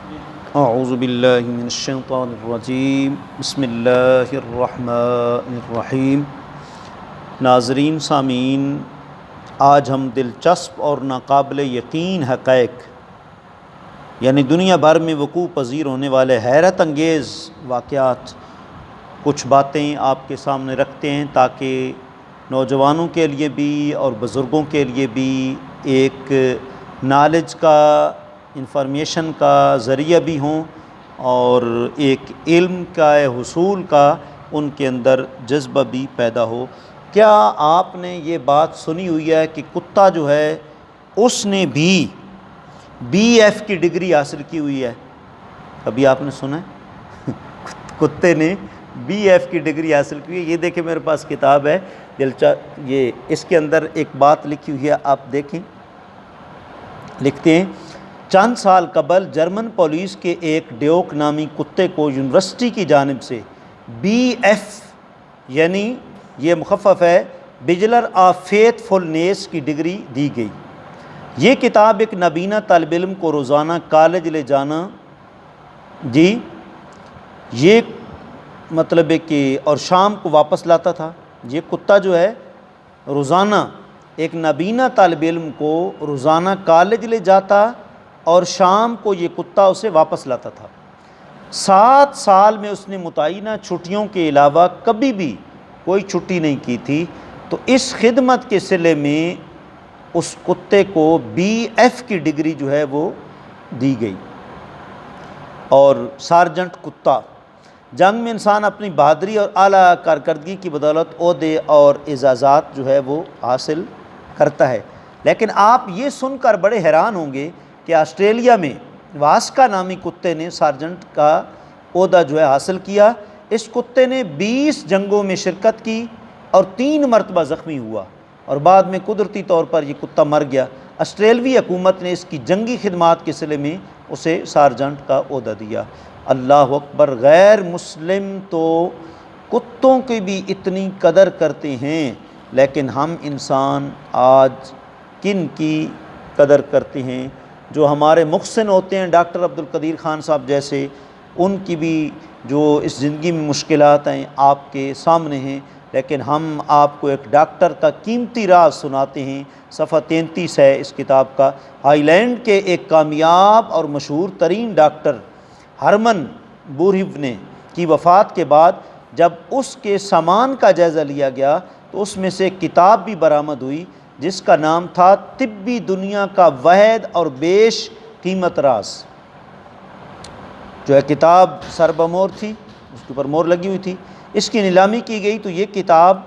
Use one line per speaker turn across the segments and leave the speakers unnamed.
اعوذ باللہ من الشیطان الرجیم بسم اللہ الرحمن الرحیم۔ ناظرین سامعین، آج ہم دلچسپ اور ناقابل یقین حقائق یعنی دنیا بھر میں وقوع پذیر ہونے والے حیرت انگیز واقعات کچھ باتیں آپ کے سامنے رکھتے ہیں تاکہ نوجوانوں کے لیے بھی اور بزرگوں کے لیے بھی ایک نالج کا انفارمیشن کا ذریعہ بھی ہوں اور ایک علم کا حصول کا ان کے اندر جذبہ بھی پیدا ہو۔ کیا آپ نے یہ بات سنی ہوئی ہے کہ کتا جو ہے اس نے بھی BF کی ڈگری حاصل کی ہوئی ہے؟ کبھی آپ نے سنا ہے کتے نے BF کی ڈگری حاصل کی ہوئی ہے؟ یہ دیکھیں میرے پاس کتاب ہے یہ اس کے اندر ایک بات لکھی ہوئی ہے، آپ دیکھیں۔ لکھتے ہیں چند سال قبل جرمن پولیس کے ایک ڈیوک نامی کتے کو یونیورسٹی کی جانب سے BF یعنی یہ مخفف ہے بیچلر آف فیتھ فلنیس کی ڈگری دی گئی۔ یہ کتاب ایک نابینا طالب علم کو روزانہ کالج لے جانا یہ مطلب ہے کہ اور شام کو واپس لاتا تھا۔ یہ کتا جو ہے روزانہ ایک نابینا طالب علم کو روزانہ کالج لے جاتا اور شام کو یہ کتا اسے واپس لاتا تھا۔ 7 سال میں اس نے متعینہ چھٹیوں کے علاوہ کبھی بھی کوئی چھٹی نہیں کی تھی، تو اس خدمت کے صلے میں اس کتے کو BF کی ڈگری جو ہے وہ دی گئی۔ اور سارجنٹ کتا، جنگ میں انسان اپنی بہادری اور اعلیٰ کارکردگی کی بدولت عہدے اور اعزازات جو ہے وہ حاصل کرتا ہے، لیکن آپ یہ سن کر بڑے حیران ہوں گے کہ آسٹریلیا میں واسکا نامی کتے نے سارجنٹ کا عہدہ جو ہے حاصل کیا۔ اس کتے نے 20 جنگوں میں شرکت کی اور 3 مرتبہ زخمی ہوا اور بعد میں قدرتی طور پر یہ کتا مر گیا۔ آسٹریلوی حکومت نے اس کی جنگی خدمات کے صلے میں اسے سارجنٹ کا عہدہ دیا۔ اللہ اکبر! غیر مسلم تو کتوں کی بھی اتنی قدر کرتے ہیں، لیکن ہم انسان آج کن کی قدر کرتے ہیں؟ جو ہمارے محسن ہوتے ہیں ڈاکٹر عبدالقدیر خان صاحب جیسے، ان کی بھی جو اس زندگی میں مشکلات ہیں آپ کے سامنے ہیں، لیکن ہم آپ کو ایک ڈاکٹر کا قیمتی راز سناتے ہیں۔ صفحہ 33 ہے اس کتاب کا۔ آئی لینڈ کے ایک کامیاب اور مشہور ترین ڈاکٹر ہرمن بورہیو نے کی وفات کے بعد جب اس کے سامان کا جائزہ لیا گیا تو اس میں سے ایک کتاب بھی برآمد ہوئی جس کا نام تھا طبی دنیا کا واحد اور بیش قیمت راز۔ جو ہے کتاب سربمور تھی، اس کے اوپر مور لگی ہوئی تھی، اس کی نیلامی کی گئی تو یہ کتاب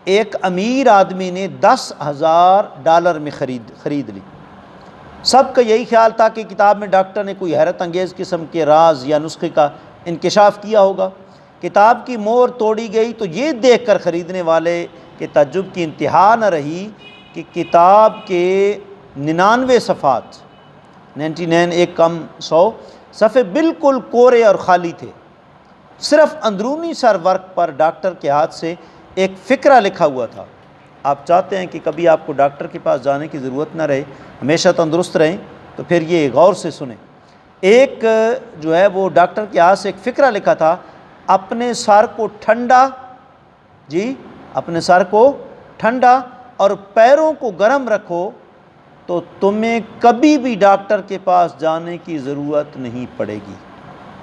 ایک امیر آدمی نے $10,000 میں خرید لی۔ سب کا یہی خیال تھا کہ کتاب میں ڈاکٹر نے کوئی حیرت انگیز قسم کے راز یا نسخے کا انکشاف کیا ہوگا۔ کتاب کی مور توڑی گئی تو یہ دیکھ کر خریدنے والے کے تعجب کی انتہا نہ رہی کہ کتاب کے 99 صفحات 99 ایک کم 100 صفحے بالکل کورے اور خالی تھے۔ صرف اندرونی سر ورق پر ڈاکٹر کے ہاتھ سے ایک فقرہ لکھا ہوا تھا۔ آپ چاہتے ہیں کہ کبھی آپ کو ڈاکٹر کے پاس جانے کی ضرورت نہ رہے، ہمیشہ تندرست رہیں، تو پھر یہ غور سے سنیں۔ ایک جو ہے وہ ڈاکٹر کے ہاتھ سے ایک فقرہ لکھا تھا، اپنے سر کو ٹھنڈا اپنے سر کو ٹھنڈا اور پیروں کو گرم رکھو تو تمہیں کبھی بھی ڈاکٹر کے پاس جانے کی ضرورت نہیں پڑے گی۔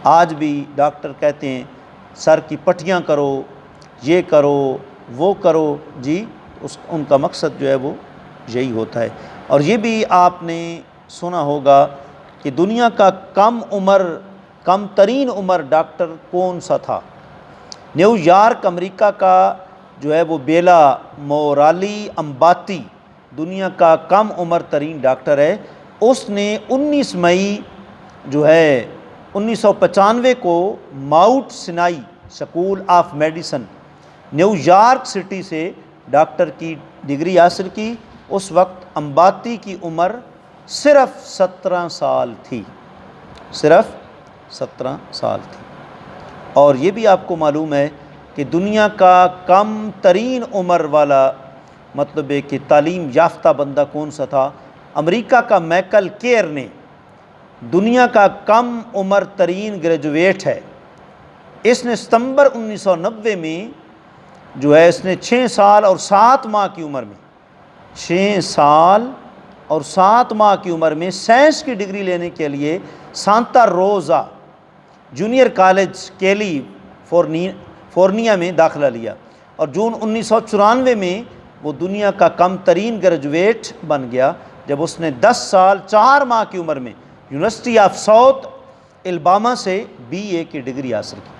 آج بھی ڈاکٹر کہتے ہیں سر کی پٹیاں کرو، یہ کرو، وہ کرو، ان کا مقصد جو ہے وہ یہی ہوتا ہے۔ اور یہ بھی آپ نے سنا ہوگا کہ دنیا کا کم ترین عمر ڈاکٹر کون سا تھا؟ نیو یارک امریکہ کا جو ہے وہ بیلا مورالی امباتی دنیا کا کم عمر ترین ڈاکٹر ہے۔ اس نے 19 مئی جو ہے 1995 کو Mount Sinai school of medicine new York city سے ڈاکٹر کی ڈگری حاصل کی۔ اس وقت امباتی کی عمر صرف 17 سال تھی، صرف 17 سال تھی۔ اور یہ بھی آپ کو معلوم ہے کہ دنیا کا کم ترین عمر والا مطلب ہے کہ تعلیم یافتہ بندہ کون سا تھا؟ امریکہ کا مائیکل کیئر نے دنیا کا کم عمر ترین گریجویٹ ہے۔ اس نے ستمبر 1990 میں جو ہے اس نے 6 سال اور 7 ماہ کی عمر میں 6 سال اور 7 ماہ کی عمر میں سائنس کی ڈگری لینے کے لیے سانتا روزا جونیئر کالج کیلی فورنیا میں داخلہ لیا، اور جون 1994 میں وہ دنیا کا کم ترین گریجویٹ بن گیا جب اس نے 10 سال 4 ماہ کی عمر میں یونیورسٹی آف ساؤتھ الاباما سے BA کی ڈگری حاصل کی۔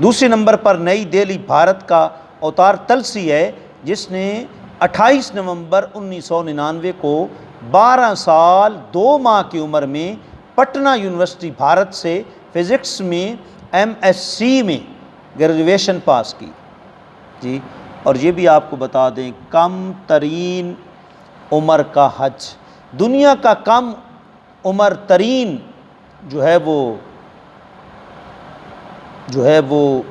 دوسرے نمبر پر نئی دہلی بھارت کا اوتار تلسی ہے، جس نے 28 نومبر 1999 کو 12 سال 2 ماہ کی عمر میں پٹنہ یونیورسٹی بھارت سے فزکس میں MSc میں گریجویشن پاس کی جی۔ اور یہ بھی آپ کو بتا دیں کم ترین عمر کا حج، دنیا کا کم عمر ترین جو ہے وہ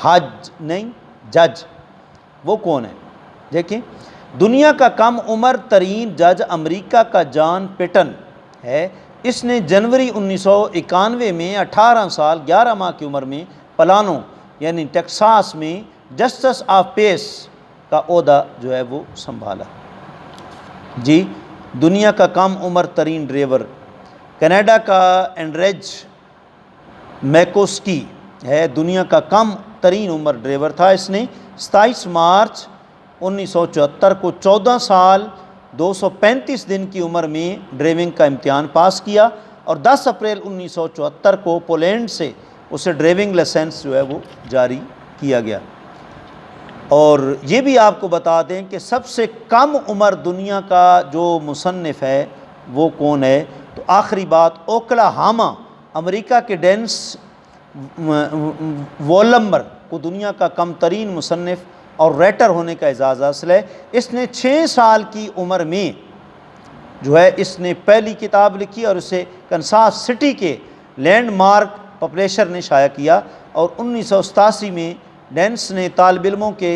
حج نہیں جج، وہ کون ہے؟ دیکھیں، دنیا کا کم عمر ترین جج امریکہ کا جان پیٹن ہے۔ اس نے جنوری 1991 میں 18 سال 11 ماہ کی عمر میں پلانو یعنی ٹیکساس میں جسٹس آف پیس کا عہدہ جو ہے وہ سنبھالا جی۔ دنیا کا کم عمر ترین ڈرائیور کینیڈا کا اینڈریج میکوسکی ہے، دنیا کا کم ترین عمر ڈرائیور تھا۔ اس نے 27 مارچ 1974 کو 14 سال 235 دن کی عمر میں ڈرائیونگ کا امتحان پاس کیا، اور 10 اپریل 1974 کو پولینڈ سے اسے ڈرائیونگ لائسنس جو ہے وہ جاری کیا گیا۔ اور یہ بھی آپ کو بتا دیں کہ سب سے کم عمر دنیا کا جو مصنف ہے وہ کون ہے؟ تو آخری بات، اوکلاہاما امریکہ کے ڈینس وولمبر کو دنیا کا کم ترین مصنف اور رائٹر ہونے کا اعزاز حاصل ہے۔ اس نے 6 سال کی عمر میں جو ہے اس نے پہلی کتاب لکھی، اور اسے کنساس سٹی کے لینڈ مارک پبلیشر نے شائع کیا، اور 1987 میں ڈینس نے طالب علموں کے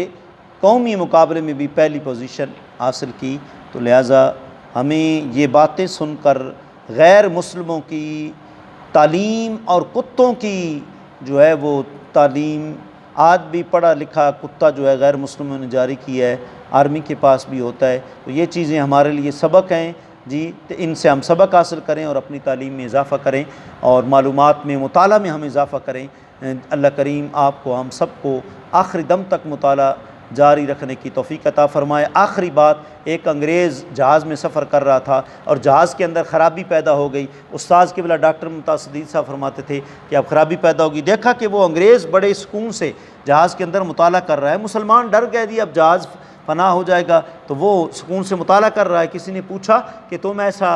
قومی مقابلے میں بھی پہلی پوزیشن حاصل کی۔ تو لہٰذا ہمیں یہ باتیں سن کر غیر مسلموں کی تعلیم اور کتوں کی جو ہے وہ تعلیم، آج بھی پڑھا لکھا کتا جو ہے غیر مسلموں نے جاری کیا ہے، آرمی کے پاس بھی ہوتا ہے، تو یہ چیزیں ہمارے لیے سبق ہیں جی۔ تو ان سے ہم سبق حاصل کریں اور اپنی تعلیم میں اضافہ کریں، اور معلومات میں مطالعہ میں ہم اضافہ کریں۔ اللہ کریم آپ کو ہم سب کو آخری دم تک مطالعہ جاری رکھنے کی توفیق عطا فرمائے۔ آخری بات، ایک انگریز جہاز میں سفر کر رہا تھا اور جہاز کے اندر خرابی پیدا ہو گئی۔ استاذ قبلہ ڈاکٹر ممتاز صدیق صاحب فرماتے تھے کہ اب خرابی پیدا ہوگی، دیکھا کہ وہ انگریز بڑے سکون سے جہاز کے اندر مطالعہ کر رہا ہے، مسلمان ڈر گئے جی اب جہاز فنا ہو جائے گا، تو وہ سکون سے مطالعہ کر رہا ہے۔ کسی نے پوچھا کہ تم ایسا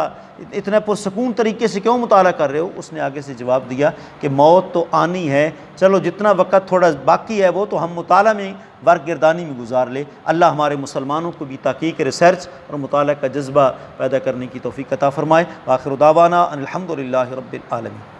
اتنا پرسکون طریقے سے کیوں مطالعہ کر رہے ہو؟ اس نے آگے سے جواب دیا کہ موت تو آنی ہے، چلو جتنا وقت تھوڑا باقی ہے وہ تو ہم مطالعہ میں ورق گردانی میں گزار لے۔ اللہ ہمارے مسلمانوں کو بھی تحقیق، ریسرچ اور مطالعہ کا جذبہ پیدا کرنے کی توفیق عطا فرمائے۔ وآخر دعوانا ان الحمد للہ رب العالمین۔